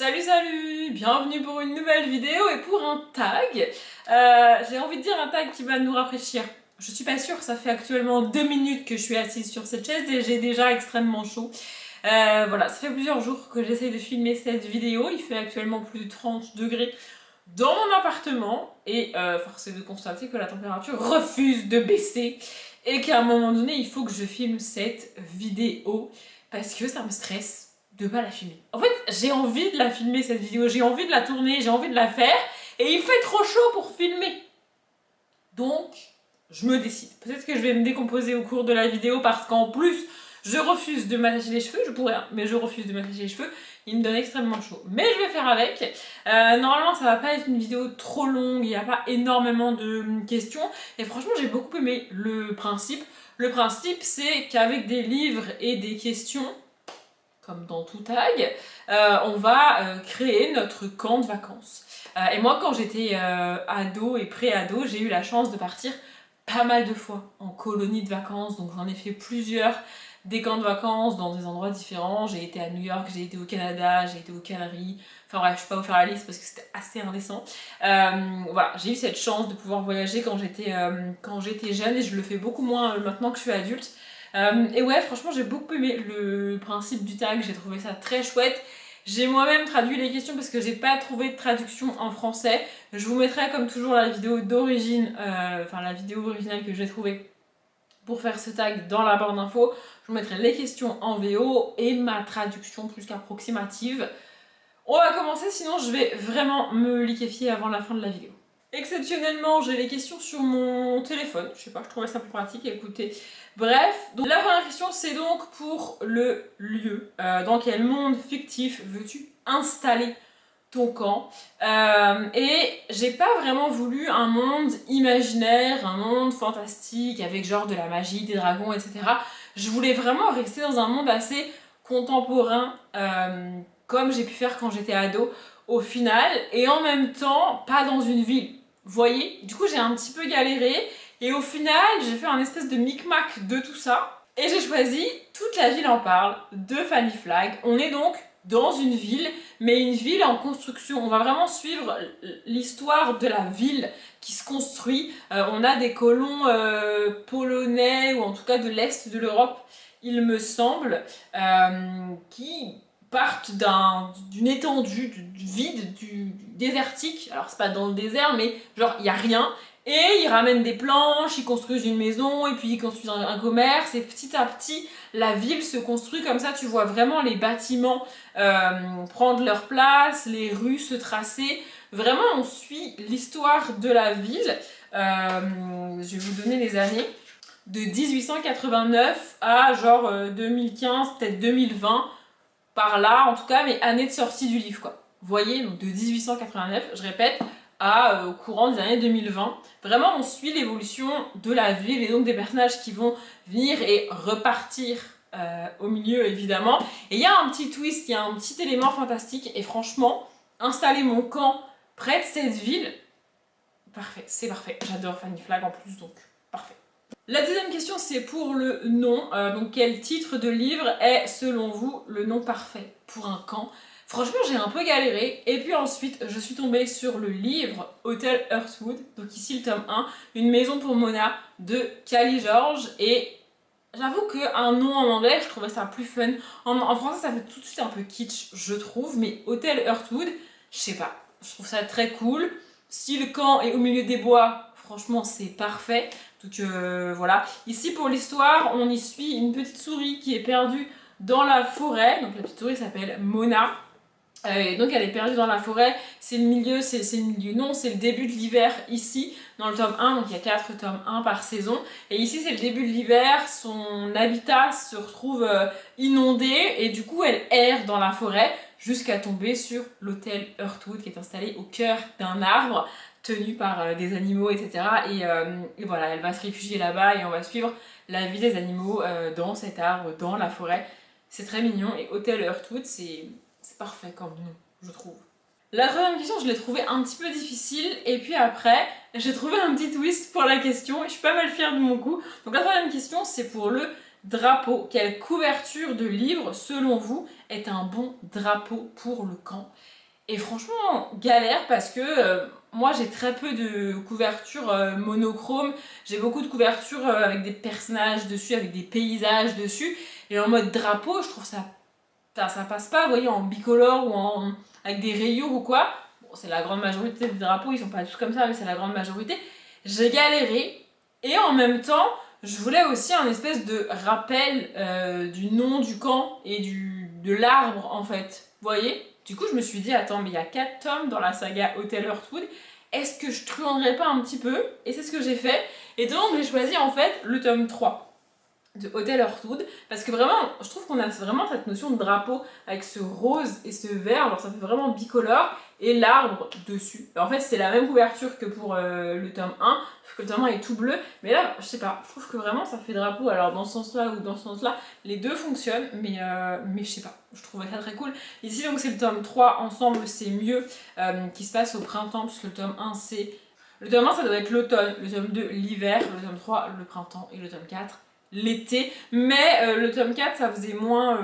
Salut, bienvenue pour une nouvelle vidéo et pour un tag. J'ai envie de dire un tag qui va nous rafraîchir. Je suis pas sûre, ça fait actuellement 2 minutes que je suis assise sur cette chaise et j'ai déjà extrêmement chaud. Voilà, ça fait plusieurs jours que j'essaye de filmer cette vidéo. Il fait actuellement plus de 30 degrés dans mon appartement et force est de constater que la température refuse de baisser et qu'à un moment donné il faut que je filme cette vidéo parce que ça me stresse de pas la filmer. En fait, j'ai envie de la filmer cette vidéo, j'ai envie de la tourner, j'ai envie de la faire et il fait trop chaud pour filmer. Donc, je me décide. Peut-être que je vais me décomposer au cours de la vidéo parce qu'en plus, je refuse de m'attacher les cheveux, je pourrais, hein, mais je refuse de m'attacher les cheveux, il me donne extrêmement chaud. Mais je vais faire avec. Normalement, ça va pas être une vidéo trop longue, il n'y a pas énormément de questions. Et franchement, j'ai beaucoup aimé le principe. Le principe, c'est qu'avec des livres et des questions, comme dans tout tag, on va créer notre camp de vacances. Et moi, quand j'étais ado et pré-ado, j'ai eu la chance de partir pas mal de fois en colonie de vacances, donc j'en ai fait plusieurs, des camps de vacances dans des endroits différents. J'ai été à New York, j'ai été au Canada, j'ai été aux Canaries, enfin bref, je vais pas vous faire la liste parce que c'était assez indécent. Voilà, j'ai eu cette chance de pouvoir voyager quand j'étais jeune et je le fais beaucoup moins maintenant que je suis adulte. Et ouais, franchement, j'ai beaucoup aimé le principe du tag, j'ai trouvé ça très chouette. J'ai moi-même traduit les questions parce que j'ai pas trouvé de traduction en français. Je vous mettrai comme toujours la vidéo d'origine, enfin la vidéo originale que j'ai trouvée pour faire ce tag dans la barre d'infos. Je vous mettrai les questions en VO et ma traduction plus qu'approximative. On va commencer, sinon je vais vraiment me liquéfier avant la fin de la vidéo. Exceptionnellement, j'ai les questions sur mon téléphone. Je sais pas, je trouvais ça plus pratique à écouter. Bref, donc la première question, c'est donc pour le lieu. Dans quel monde fictif veux-tu installer ton camp? Et j'ai pas vraiment voulu un monde imaginaire, un monde fantastique, avec genre de la magie, des dragons, etc. Je voulais vraiment rester dans un monde assez contemporain, comme j'ai pu faire quand j'étais ado, au final, et en même temps, pas dans une ville. Vous voyez? Du coup, j'ai un petit peu galéré, et au final, j'ai fait un espèce de micmac de tout ça, et j'ai choisi Toute la ville en parle de Fanny Flagg. On est donc dans une ville, mais une ville en construction. On va vraiment suivre l'histoire de la ville qui se construit. On a des colons polonais, ou en tout cas de l'Est de l'Europe, il me semble, qui partent d'une étendue, du vide, du désertique. Alors c'est pas dans le désert, mais genre il y a rien. Et ils ramènent des planches, ils construisent une maison, et puis ils construisent un commerce, et petit à petit, la ville se construit comme ça. Tu vois vraiment les bâtiments prendre leur place, les rues se tracer. Vraiment, on suit l'histoire de la ville. Je vais vous donner les années. De 1889 à genre 2015, peut-être 2020, par là en tout cas, mais année de sortie du livre quoi. Vous voyez, donc de 1889, je répète, au courant des années 2020. Vraiment, on suit l'évolution de la ville et donc des personnages qui vont venir et repartir au milieu, évidemment. Et il y a un petit twist, il y a un petit élément fantastique. Et franchement, installer mon camp près de cette ville, parfait, c'est parfait. J'adore Fanny Flagg en plus, donc parfait. La deuxième question, c'est pour le nom. Donc, quel titre de livre est, selon vous, le nom parfait pour un camp? Franchement, j'ai un peu galéré. Et puis ensuite, je suis tombée sur le livre Hotel Earthwood. Donc ici, le tome 1, Une maison pour Mona de Callie George. Et j'avoue qu'un nom en anglais, je trouvais ça plus fun. En français, ça fait tout de suite un peu kitsch, je trouve. Mais Hotel Earthwood, je sais pas. Je trouve ça très cool. Si le camp est au milieu des bois, franchement, c'est parfait. Donc voilà. Ici, pour l'histoire, on y suit une petite souris qui est perdue dans la forêt. Donc la petite souris s'appelle Mona. Et donc elle est perdue dans la forêt, c'est le milieu, non, c'est le début de l'hiver ici, dans le tome 1, donc il y a 4 tomes 1 par saison, et ici c'est le début de l'hiver, son habitat se retrouve inondé, et du coup elle erre dans la forêt, jusqu'à tomber sur l'hôtel Earthwood, qui est installé au cœur d'un arbre, tenu par des animaux, etc. Et voilà, elle va se réfugier là-bas, et on va suivre la vie des animaux dans cet arbre, dans la forêt. C'est très mignon, et Hotel Earthwood, c'est parfait comme nom, je trouve. La troisième question, je l'ai trouvée un petit peu difficile, et puis après, j'ai trouvé un petit twist pour la question, et je suis pas mal fière de mon coup. Donc la troisième question, c'est pour le drapeau. Quelle couverture de livre, selon vous, est un bon drapeau pour le camp? Et franchement, galère parce que moi j'ai très peu de couvertures monochrome. J'ai beaucoup de couvertures avec des personnages dessus, avec des paysages dessus. Et en mode drapeau, je trouve ça passe pas, vous voyez, en bicolore ou avec des rayures ou quoi. Bon, c'est la grande majorité des drapeaux, ils sont pas tous comme ça, mais c'est la grande majorité. J'ai galéré. Et en même temps, je voulais aussi un espèce de rappel du nom du camp et de l'arbre en fait. Vous voyez? Du coup, je me suis dit, attends, mais il y a 4 tomes dans la saga Hotel Heartwood. Est-ce que je truanderais pas un petit peu? Et c'est ce que j'ai fait. Et donc, j'ai choisi en fait le tome 3 de Hotel Heartwood, parce que vraiment, je trouve qu'on a vraiment cette notion de drapeau avec ce rose et ce vert, alors ça fait vraiment bicolore, et l'arbre dessus. Alors, en fait, c'est la même couverture que pour le tome 1, sauf que le tome 1 est tout bleu, mais là, je sais pas, je trouve que vraiment ça fait drapeau, alors dans ce sens-là ou dans ce sens-là, les deux fonctionnent, mais je sais pas, je trouvais ça très cool. Ici, donc, c'est le tome 3, ensemble, c'est mieux, qui se passe au printemps, puisque le tome 1, c'est... Le tome 1, ça doit être l'automne, le tome 2, l'hiver, le tome 3, le printemps, et le tome 4, l'été, mais le tome 4 ça faisait moins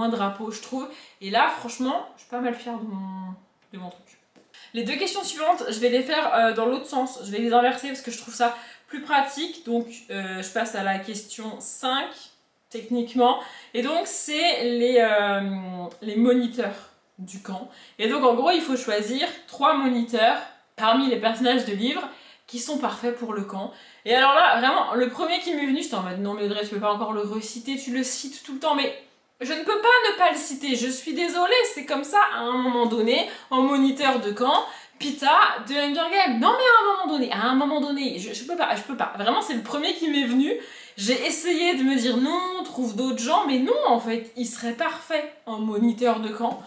drapeau je trouve, et là franchement je suis pas mal fière de mon truc. Les deux questions suivantes je vais les faire dans l'autre sens, je vais les inverser parce que je trouve ça plus pratique, donc je passe à la question 5 techniquement, et donc c'est les moniteurs du camp, et donc en gros il faut choisir 3 moniteurs parmi les personnages de livres qui sont parfaits pour le camp. Et alors là, vraiment, le premier qui m'est venu, j'étais en mode non mais Audrey, tu peux pas encore le reciter, tu le cites tout le temps, mais je ne peux pas ne pas le citer, je suis désolée, c'est comme ça à un moment donné, en moniteur de camp, Pita de Hunger Games. Non mais à un moment donné, je peux pas, vraiment c'est le premier qui m'est venu, j'ai essayé de me dire non, trouve d'autres gens, mais non en fait, il serait parfait en moniteur de camp.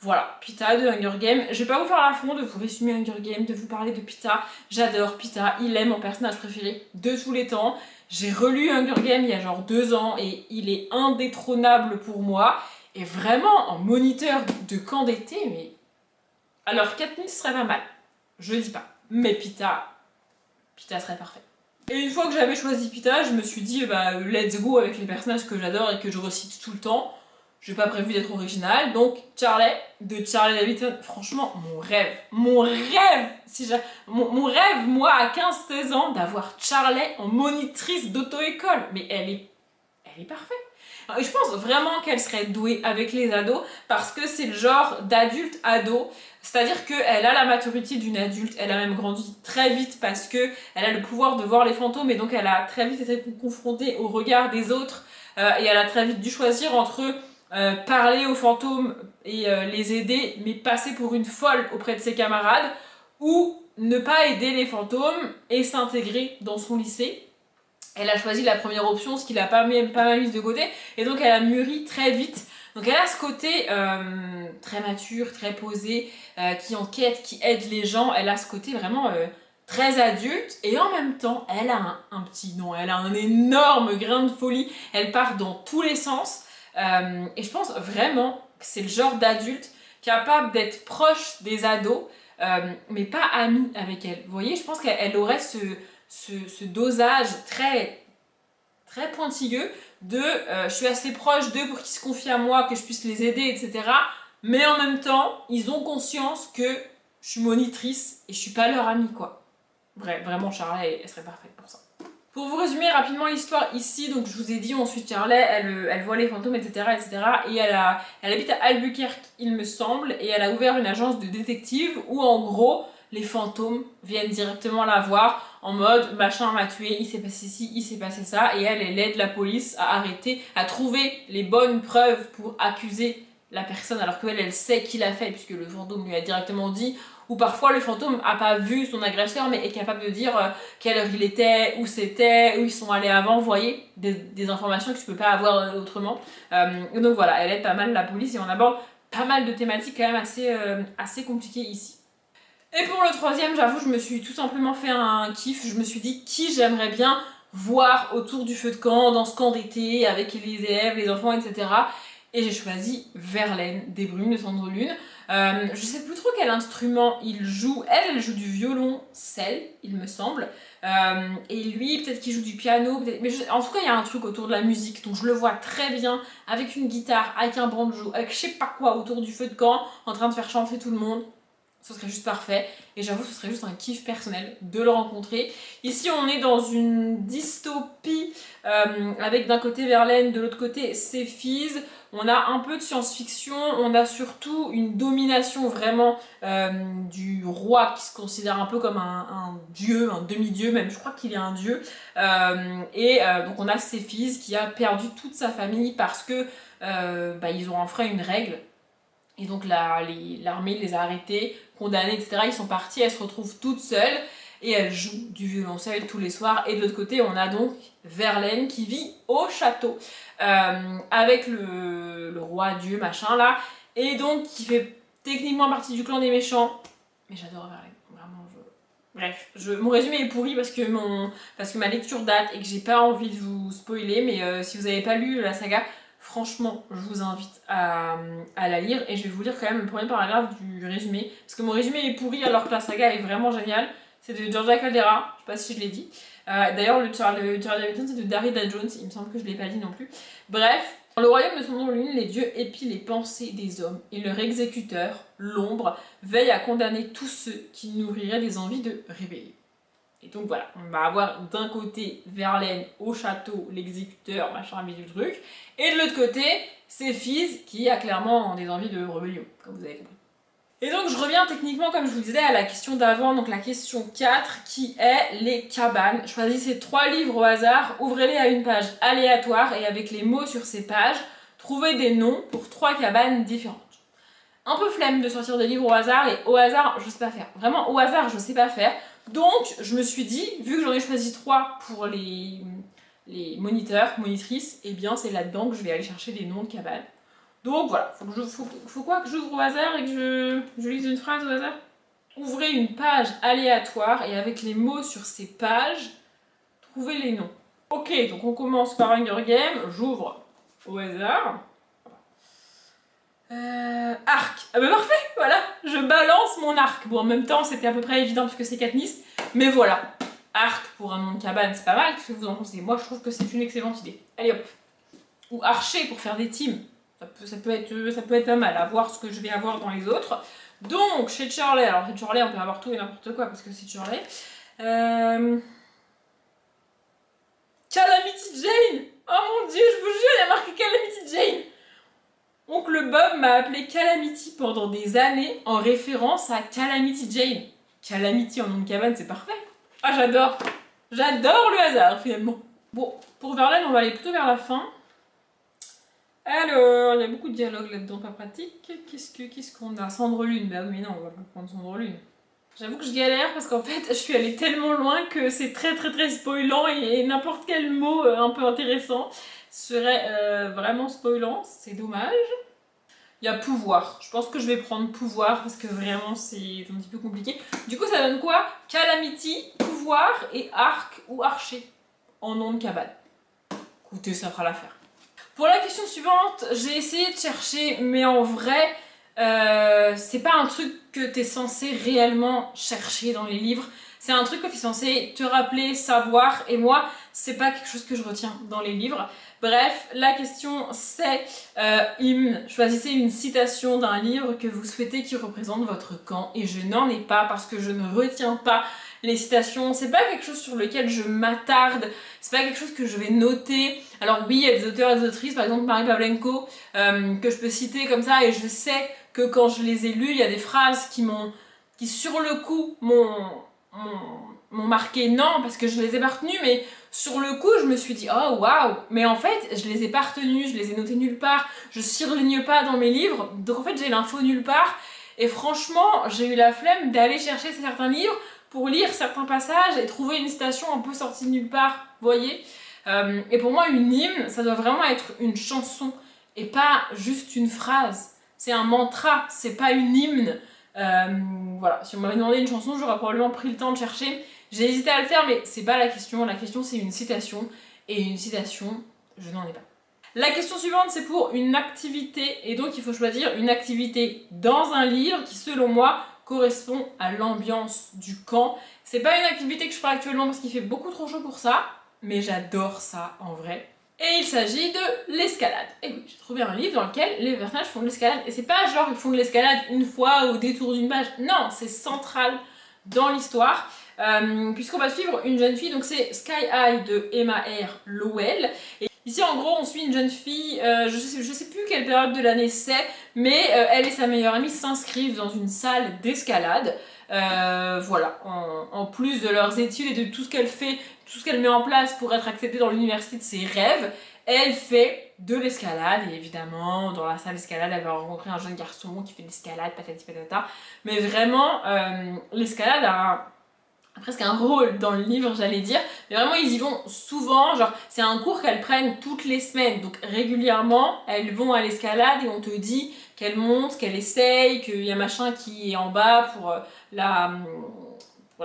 Voilà, Pita de Hunger Games. Je vais pas vous faire l'affront de vous résumer Hunger Games, de vous parler de Pita. J'adore Pita, il est mon personnage préféré de tous les temps. J'ai relu Hunger Games il y a genre 2 ans et il est indétrônable pour moi. Et vraiment, en moniteur de camp d'été, mais... Alors Katniss serait pas mal, je dis pas. Mais Pita serait parfait. Et une fois que j'avais choisi Pita, je me suis dit, bah let's go avec les personnages que j'adore et que je recite tout le temps. J'ai pas prévu d'être originale, donc Charlie de Charlie Davidson, franchement, mon rêve, moi, à 15-16 ans, d'avoir Charlie en monitrice d'auto-école, mais elle est parfaite. Et je pense vraiment qu'elle serait douée avec les ados, parce que c'est le genre d'adulte-ado, c'est-à-dire qu'elle a la maturité d'une adulte, elle a même grandi très vite parce que elle a le pouvoir de voir les fantômes, et donc elle a très vite été confrontée au regard des autres, et elle a très vite dû choisir entre... parler aux fantômes et les aider, mais passer pour une folle auprès de ses camarades, ou ne pas aider les fantômes et s'intégrer dans son lycée. Elle a choisi la première option, ce qui l'a pas mal mise de côté, et donc elle a mûri très vite. Donc elle a ce côté très mature, très posé, qui enquête, qui aide les gens. Elle a ce côté vraiment très adulte, et en même temps, elle a un petit nom, elle a un énorme grain de folie. Elle part dans tous les sens. Et je pense vraiment que c'est le genre d'adulte capable d'être proche des ados, mais pas ami avec elle. Vous voyez, je pense qu'elle aurait ce dosage très, très pointilleux de je suis assez proche d'eux pour qu'ils se confient à moi, que je puisse les aider, etc. Mais en même temps, ils ont conscience que je suis monitrice et je suis pas leur amie, quoi. Vraiment, Charlie, elle serait parfaite pour ça. Pour vous résumer rapidement l'histoire ici, donc je vous ai dit ensuite Charlie, elle voit les fantômes, etc. Et elle habite à Albuquerque, il me semble, et elle a ouvert une agence de détective où en gros, les fantômes viennent directement la voir en mode machin m'a tué, il s'est passé ci, il s'est passé ça, et elle aide la police à arrêter, à trouver les bonnes preuves pour accuser la personne alors qu'elle, elle sait qui l'a fait puisque le fantôme lui a directement dit, ou parfois le fantôme n'a pas vu son agresseur mais est capable de dire quelle heure il était, où c'était, où ils sont allés avant, vous voyez, des informations que tu peux pas avoir autrement. Donc voilà, elle aide pas mal la police et on aborde pas mal de thématiques quand même assez compliquées ici. Et pour le troisième, j'avoue, je me suis tout simplement fait un kiff, je me suis dit qui j'aimerais bien voir autour du feu de camp, dans ce camp d'été, avec les élèves, les enfants, etc. Et j'ai choisi Verlaine, des Brumes de Cendre Lune. Je sais plus trop quel instrument il joue. Elle joue du violoncelle, il me semble. Et lui, peut-être qu'il joue du piano. Mais en tout cas, il y a un truc autour de la musique. Donc je le vois très bien avec une guitare, avec un banjo, avec je sais pas quoi autour du feu de camp, en train de faire chanter tout le monde. Ce serait juste parfait. Et j'avoue, ce serait juste un kiff personnel de le rencontrer. Ici, on est dans une dystopie avec d'un côté Verlaine, de l'autre côté Céphise. On a un peu de science-fiction. On a surtout une domination vraiment du roi qui se considère un peu comme un dieu, un demi-dieu même. Je crois qu'il est un dieu. Donc on a Céphise qui a perdu toute sa famille parce que ils ont enfreint une règle. Et donc l'armée les a arrêtés, condamnés, etc. Ils sont partis, elle se retrouve toute seule et elle joue du violoncelle tous les soirs. Et de l'autre côté, on a donc Verlaine qui vit au château avec le roi Dieu, machin là, et donc qui fait techniquement partie du clan des méchants. Mais j'adore Verlaine, vraiment. Bref, mon résumé est pourri parce que ma lecture date et que j'ai pas envie de vous spoiler, mais si vous n'avez pas lu la saga, franchement, je vous invite à la lire et je vais vous lire quand même le premier paragraphe du résumé parce que mon résumé est pourri alors que la saga est vraiment géniale. C'est de Georgia Caldera, je sais pas si je l'ai dit. D'ailleurs, le Charlie Hamilton, c'est de Darryl Jones, il me semble que je l'ai pas dit non plus. Bref, dans le royaume de son nom lune, les dieux épient les pensées des hommes et leur exécuteur, l'ombre, veille à condamner tous ceux qui nourriraient des envies de rébellion. Et donc voilà, on va avoir d'un côté Verlaine au château, l'exécuteur, machin, du truc, et de l'autre côté, Céphise qui a clairement des envies de rébellion, comme vous avez compris. Et donc je reviens techniquement, comme je vous disais, à la question d'avant, donc la question 4, qui est les cabanes. Choisissez 3 livres au hasard, ouvrez-les à une page aléatoire, et avec les mots sur ces pages, trouvez des noms pour 3 cabanes différentes. Un peu flemme de sortir des livres au hasard, et au hasard, je sais pas faire. Vraiment, au hasard, je sais pas faire. Donc, je me suis dit, vu que j'en ai choisi 3 pour les moniteurs, monitrices, et bien c'est là-dedans que je vais aller chercher des noms de cabanes. Donc voilà, faut quoi que j'ouvre au hasard et que je lise une phrase au hasard. Ouvrez une page aléatoire et avec les mots sur ces pages, trouvez les noms. Ok, donc on commence par Hunger Games, j'ouvre au hasard. Arc. Ah bah parfait, voilà, je balance mon arc. Bon, en même temps, c'était à peu près évident puisque c'est Katniss, mais voilà. Arc pour un nom de cabane, c'est pas mal, qu'est-ce que vous en pensez? Moi, je trouve que c'est une excellente idée. Allez hop. Ou archer pour faire des teams. Ça peut être pas mal, à voir ce que je vais avoir dans les autres. Donc, chez Shirley, alors chez Shirley, on peut avoir tout et n'importe quoi parce que c'est Shirley. Calamity Jane. Oh mon dieu, je vous jure, il y a marqué Calamity Jane. Oncle Bob m'a appelé Calamity pendant des années en référence à Calamity Jane. Calamity en nom de cabane, c'est parfait. Ah, j'adore. J'adore le hasard, finalement. Bon, pour Verlaine, on va aller plutôt vers la fin. Alors, il y a beaucoup de dialogues là-dedans, pas pratique. Qu'est-ce qu'on a? Cendre Lune. Bah oui, mais non, on va pas prendre Cendre Lune. J'avoue que je galère parce qu'en fait, je suis allée tellement loin que c'est très très très spoilant et n'importe quel mot un peu intéressant serait vraiment spoilant. C'est dommage. Il y a pouvoir. Je pense que je vais prendre pouvoir parce que vraiment c'est un petit peu compliqué. Du coup, ça donne quoi? Calamity, pouvoir et arc ou archer en nom de cabane. Écoutez, ça fera l'affaire. Pour la question suivante, j'ai essayé de chercher, mais en vrai, c'est pas un truc que t'es censé réellement chercher dans les livres. C'est un truc que t'es censé te rappeler, savoir, et moi, c'est pas quelque chose que je retiens dans les livres. Bref, la question c'est hymne. Choisissez une citation d'un livre que vous souhaitez qui représente votre camp, et je n'en ai pas parce que je ne retiens pas les citations. C'est pas quelque chose sur lequel je m'attarde, c'est pas quelque chose que je vais noter. Alors oui, il y a des auteurs et des autrices, par exemple Marie Pavlenko, que je peux citer comme ça, et je sais que quand je les ai lus, il y a des phrases qui sur le coup m'ont marqué, non, parce que je les ai pas retenues, mais sur le coup, je me suis dit, oh waouh, mais en fait, je les ai pas retenues, je les ai notées nulle part, je surligne pas dans mes livres, donc en fait, j'ai l'info nulle part, et franchement, j'ai eu la flemme d'aller chercher certains livres pour lire certains passages et trouver une citation un peu sortie de nulle part, vous voyez. Et pour moi, une hymne, ça doit vraiment être une chanson et pas juste une phrase. C'est un mantra, c'est pas une hymne. Voilà, si on m'avait demandé une chanson, j'aurais probablement pris le temps de chercher. J'ai hésité à le faire, mais c'est pas la question. La question, c'est une citation. Et une citation, je n'en ai pas. La question suivante, c'est pour une activité, et donc il faut choisir une activité dans un livre qui, selon moi, correspond à l'ambiance du camp. C'est pas une activité que je ferai actuellement parce qu'il fait beaucoup trop chaud pour ça, mais j'adore ça en vrai. Et il s'agit de l'escalade. Et oui, j'ai trouvé un livre dans lequel les personnages font de l'escalade. Et c'est pas genre ils font de l'escalade une fois au détour d'une page. Non, c'est central dans l'histoire. Puisqu'on va suivre une jeune fille, donc c'est Sky High de Emma R. Lowell. Et ici en gros on suit une jeune fille, je sais plus quelle période de l'année c'est, mais elle et sa meilleure amie s'inscrivent dans une salle d'escalade. Voilà, en plus de leurs études et de tout ce qu'elle fait, tout ce qu'elle met en place pour être acceptée dans l'université de ses rêves, elle fait de l'escalade. Et évidemment, dans la salle d'escalade, elle va rencontrer un jeune garçon qui fait de l'escalade, patati patata. Mais vraiment, l'escalade a presque un rôle dans le livre, j'allais dire. Mais vraiment, ils y vont souvent. Genre, c'est un cours qu'elles prennent toutes les semaines. Donc, régulièrement, elles vont à l'escalade et on te dit qu'elles montent, qu'elles essayent, qu'il y a machin qui est en bas pour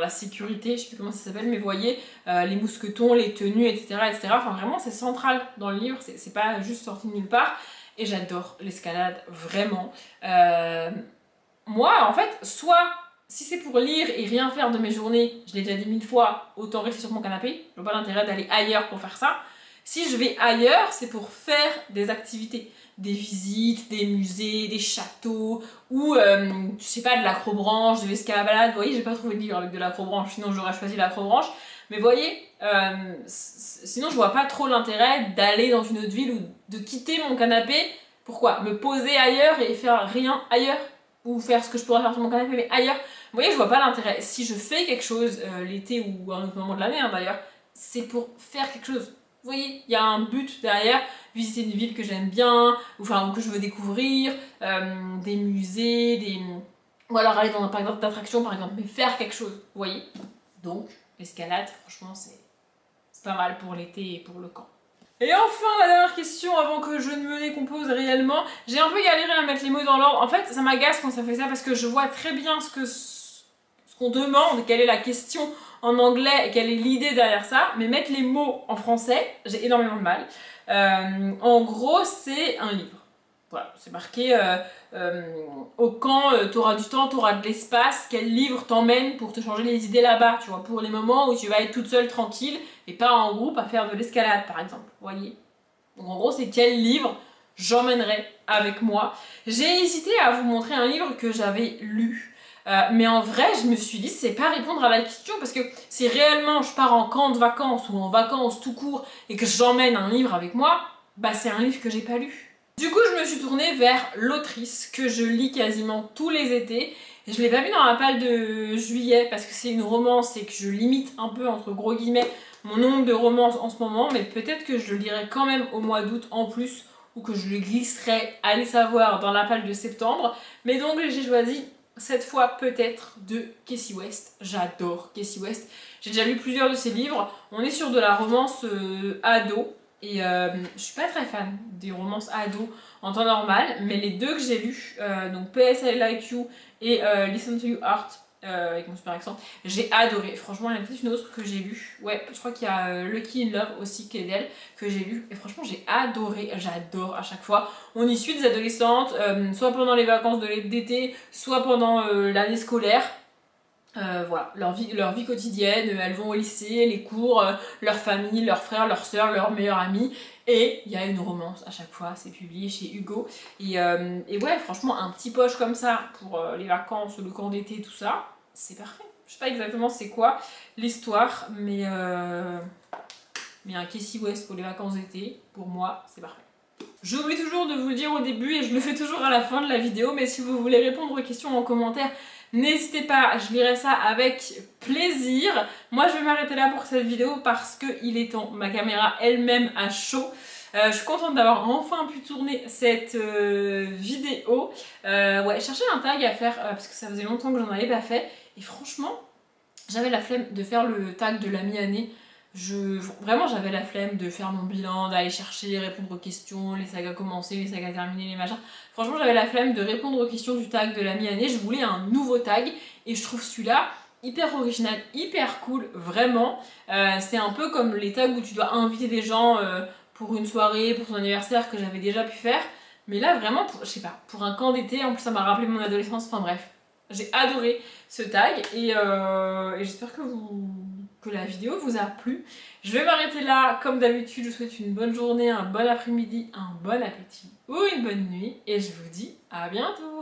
la sécurité, je sais plus comment ça s'appelle, mais vous voyez, les mousquetons, les tenues, etc., etc. Enfin, vraiment, c'est central dans le livre. C'est pas juste sorti de nulle part. Et j'adore l'escalade, vraiment. Moi, en fait, soit... Si c'est pour lire et rien faire de mes journées, je l'ai déjà dit 1000 fois, autant rester sur mon canapé. Je vois pas l'intérêt d'aller ailleurs pour faire ça. Si je vais ailleurs, c'est pour faire des activités. Des visites, des musées, des châteaux, ou, je sais pas, de l'acrobranche, de l'escalade. Vous voyez, j'ai pas trouvé de livre avec de l'acrobranche, sinon j'aurais choisi l'acrobranche. Mais vous voyez, sinon je vois pas trop l'intérêt d'aller dans une autre ville ou de quitter mon canapé. Pourquoi? Me poser ailleurs et faire rien ailleurs? Ou faire ce que je pourrais faire sur mon canapé, mais ailleurs. Vous voyez, je vois pas l'intérêt. Si je fais quelque chose l'été ou à un autre moment de l'année, hein, d'ailleurs, c'est pour faire quelque chose. Vous voyez, il y a un but derrière, visiter une ville que j'aime bien, ou que je veux découvrir, des musées, ou alors aller dans un parc d'attractions par exemple, mais faire quelque chose, vous voyez. Donc, l'escalade, franchement, c'est pas mal pour l'été et pour le camp. Et enfin, la dernière question avant que je ne me décompose réellement. J'ai un peu galéré à mettre les mots dans l'ordre. En fait, ça m'agace quand ça fait ça parce que je vois très bien ce qu'on demande, quelle est la question en anglais et quelle est l'idée derrière ça. Mais mettre les mots en français, j'ai énormément de mal. En gros, c'est un livre. Voilà, c'est marqué au camp, t'auras du temps, t'auras de l'espace, quel livre t'emmène pour te changer les idées là-bas, tu vois, pour les moments où tu vas être toute seule tranquille et pas en groupe à faire de l'escalade par exemple, vous voyez. Donc en gros, c'est quel livre j'emmènerai avec moi. J'ai hésité à vous montrer un livre que j'avais lu. Mais en vrai, je me suis dit, c'est pas répondre à la question parce que si réellement je pars en camp de vacances ou en vacances tout court et que j'emmène un livre avec moi, bah c'est un livre que j'ai pas lu. Du coup, je me suis tournée vers l'autrice que je lis quasiment tous les étés. Je l'ai pas mis dans la palle de juillet parce que c'est une romance et que je limite un peu entre gros guillemets mon nombre de romances en ce moment, mais peut-être que je le lirai quand même au mois d'août en plus ou que je le glisserai, allez savoir, dans la palle de septembre. Mais donc j'ai choisi cette fois peut-être de Casey West. J'adore Casey West. J'ai déjà lu plusieurs de ses livres. On est sur de la romance ado. Et je suis pas très fan des romances ados en temps normal, mais les deux que j'ai lus, donc PS I Like You et Listen to Your Heart, avec mon super accent, j'ai adoré. Franchement, il y en a peut-être une autre que j'ai lue. Ouais, je crois qu'il y a Lucky in Love aussi qui est d'elle, que j'ai lu. Et franchement, j'ai adoré. J'adore à chaque fois. On y suit des adolescentes, soit pendant les vacances d'été, soit pendant l'année scolaire. Voilà, leur vie quotidienne, elles vont au lycée, les cours, leur famille, leurs frères, leurs sœurs, leurs meilleurs amis, et il y a une romance à chaque fois, c'est publié chez Hugo, et ouais, franchement, un petit poche comme ça, pour les vacances, le camp d'été, tout ça, c'est parfait. Je sais pas exactement c'est quoi l'histoire, mais un Casey West pour les vacances d'été, pour moi, c'est parfait. J'oublie toujours de vous le dire au début, et je le fais toujours à la fin de la vidéo, mais si vous voulez répondre aux questions en commentaire, n'hésitez pas, je lirai ça avec plaisir. Moi, je vais m'arrêter là pour cette vidéo parce qu'il est temps. Ma caméra elle-même a chaud. Je suis contente d'avoir enfin pu tourner cette vidéo. Ouais, chercher un tag à faire parce que ça faisait longtemps que j'en avais pas fait. Et franchement, j'avais la flemme de faire le tag de la mi-année. Vraiment, j'avais la flemme de faire mon bilan, d'aller chercher, répondre aux questions, les sagas commencées, les sagas terminées, les machins. Franchement, j'avais la flemme de répondre aux questions du tag de la mi-année. Je voulais un nouveau tag et je trouve celui-là hyper original, hyper cool, vraiment. C'est un peu comme les tags où tu dois inviter des gens pour une soirée, pour son anniversaire que j'avais déjà pu faire. Mais là, vraiment, je sais pas, pour un camp d'été, en plus ça m'a rappelé mon adolescence, enfin bref. J'ai adoré ce tag et j'espère que la vidéo vous a plu. Je vais m'arrêter là, comme d'habitude, je vous souhaite une bonne journée, un bon après-midi, un bon appétit ou une bonne nuit et je vous dis à bientôt.